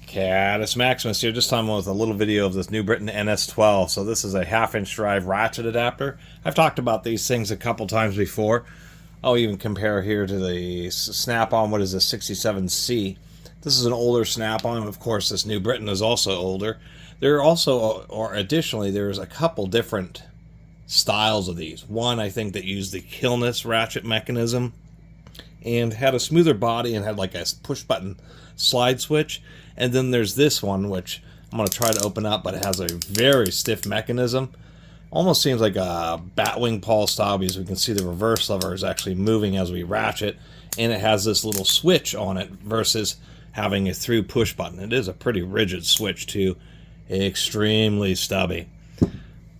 Catus Maximus here, this time with a little video of this New Britain NS12. So this is a half-inch drive ratchet adapter. I've talked about these things a couple times before. I'll even compare here to the Snap-on, what is this, 67C. This is an older Snap-on. Of course, this New Britain is also older. There are also, or additionally, there's a couple different styles of these. One, I think, that used the Catus ratchet mechanism and had a smoother body and had like a push-button slide switch. And then there's this one, which I'm going to try to open up, but it has a very stiff mechanism. Almost seems like a batwing pawl style, because we can see the reverse lever is actually moving as we ratchet, and it has this little switch on it versus having a through push button. It is a pretty rigid switch too, extremely stubby.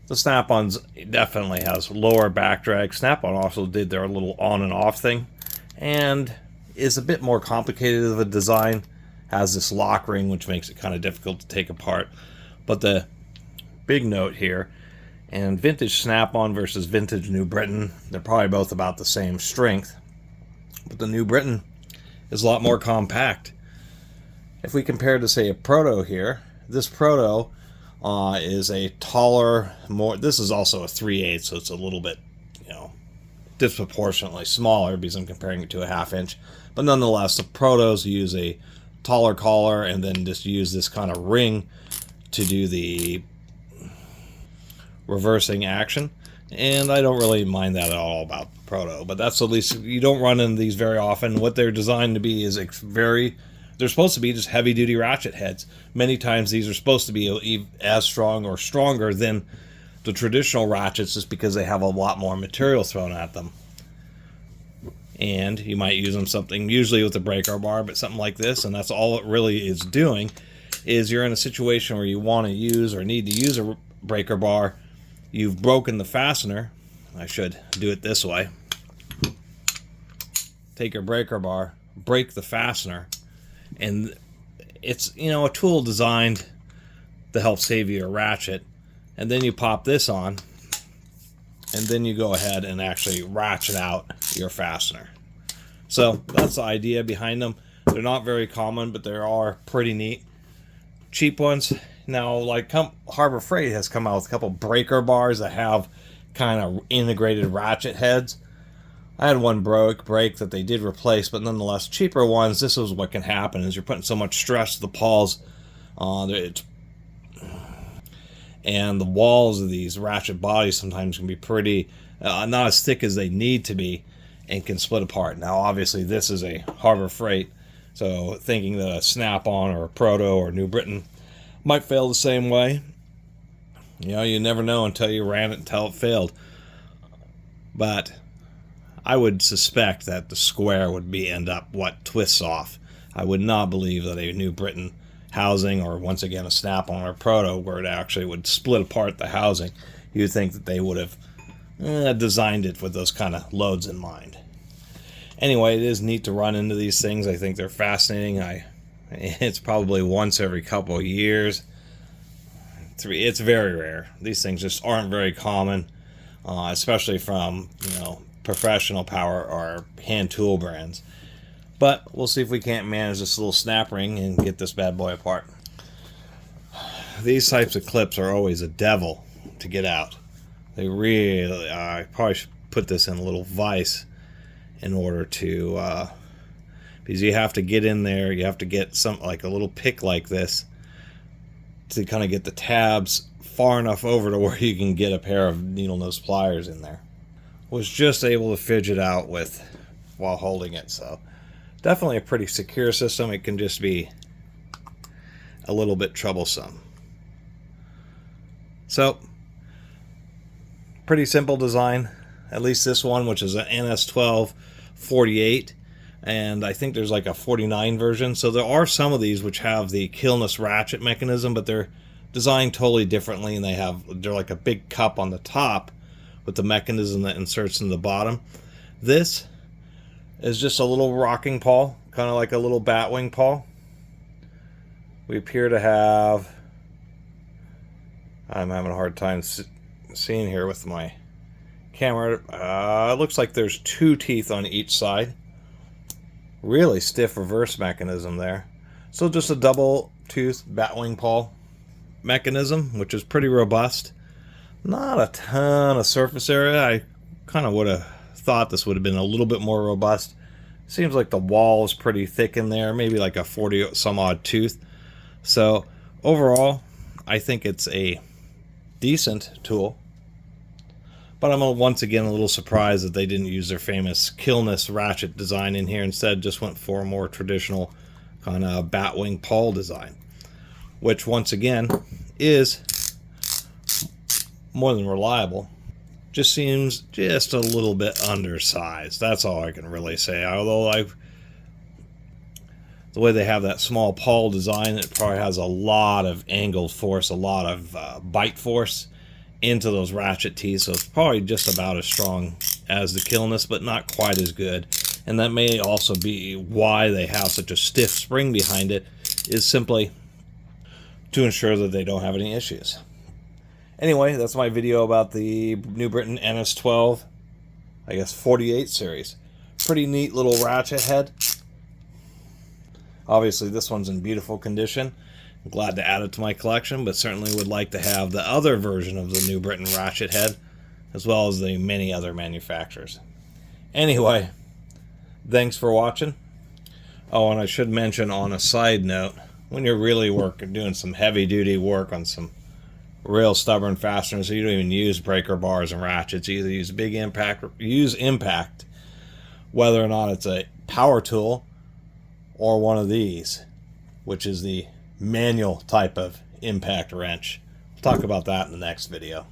The Snap-ons definitely has lower back drag. Snap-on also did their little on and off thing, and is a bit more complicated of a design. Has this lock ring, which makes it kind of difficult to take apart. But the big note here, and vintage Snap-on versus vintage New Britain, they're probably both about the same strength, but the New Britain is a lot more compact. If we compare to, say, a Proto here, this Proto is a taller, more, this is also a 3/8, so it's a little bit, disproportionately smaller because I'm comparing it to a half-inch. But nonetheless, the Protos use a taller collar and then just use this kind of ring to do the reversing action, and I don't really mind that at all about the Proto, but that's at least, you don't run into these very often. What they're designed to be is they're supposed to be just heavy-duty ratchet heads. Many times these are supposed to be as strong or stronger than the traditional ratchets, just because they have a lot more material thrown at them. And you might use them something, usually with a breaker bar, but something like this, and that's all it really is doing, is you're in a situation where you want to use or need to use a breaker bar. You've broken the fastener. I should do it this way. Take your breaker bar, break the fastener, and it's, a tool designed to help save you a ratchet. And then you pop this on, and then you go ahead and actually ratchet out your fastener. So that's the idea behind them. They're not very common, but they are pretty neat. Cheap ones. Now, like Harbor Freight has come out with a couple breaker bars that have kind of integrated ratchet heads. I had one break that they did replace, but nonetheless, cheaper ones, this is what can happen, is you're putting so much stress to the pawls, and the walls of these ratchet bodies sometimes can be pretty, not as thick as they need to be, and can split apart. Now, obviously, this is a Harbor Freight, so thinking that a Snap-on or a Proto or New Britain might fail the same way. You never know until you ran it, until it failed. But I would suspect that the square would end up what twists off. I would not believe that a New Britain housing, or once again a Snap-on or Proto, where it actually would split apart the housing. You'd think that they would have designed it with those kind of loads in mind. Anyway, it is neat to run into these things. I think they're fascinating. It's probably once every couple of years. It's very rare. These things just aren't very common, especially from professional power or hand tool brands. But we'll see if we can't manage this little snap ring and get this bad boy apart. These types of clips are always a devil to get out. They really, I probably should put this in a little vise in order to, because you have to get in there, you have to get some, like a little pick like this to kind of get the tabs far enough over to where you can get a pair of needle nose pliers in there. Was just able to fidget out with while holding it, so definitely a pretty secure system. It can just be a little bit troublesome. So, pretty simple design. At least this one, which is an NS12 48, and I think there's like a 49 version. So there are some of these which have the Catus ratchet mechanism, but they're designed totally differently, and they're like a big cup on the top with the mechanism that inserts in the bottom. This is just a little rocking pawl, kind of like a little batwing pawl. We appear to have, I'm having a hard time seeing here with my camera. It looks like there's 2 teeth on each side. Really stiff reverse mechanism there. So just a double tooth batwing pawl mechanism, which is pretty robust. Not a ton of surface area. I kind of would have thought this would have been a little bit more robust. Seems like the wall is pretty thick in there, maybe like a 40 some odd tooth. So overall, I think it's a decent tool. But I'm once again a little surprised that they didn't use their famous Catus ratchet design in here. Instead, just went for a more traditional kind of batwing pawl design, which once again is more than reliable. Just seems just a little bit undersized. That's all I can really say. Although the way they have that small pawl design, it probably has a lot of angled force, a lot of bite force into those ratchet teeth, so it's probably just about as strong as the Catus, but not quite as good. And that may also be why they have such a stiff spring behind it, is simply to ensure that they don't have any issues. Anyway, that's my video about the New Britain NS12, I guess 48 series. Pretty neat little ratchet head. Obviously this one's in beautiful condition. I'm glad to add it to my collection, but certainly would like to have the other version of the New Britain ratchet head, as well as the many other manufacturers. Anyway, thanks for watching. Oh, and I should mention on a side note, when you're really doing some heavy-duty work on some real stubborn fasteners, so you don't even use breaker bars and ratchets, you either use big impact, use impact, whether or not it's a power tool or one of these, which is the manual type of impact wrench. We'll talk about that in the next video.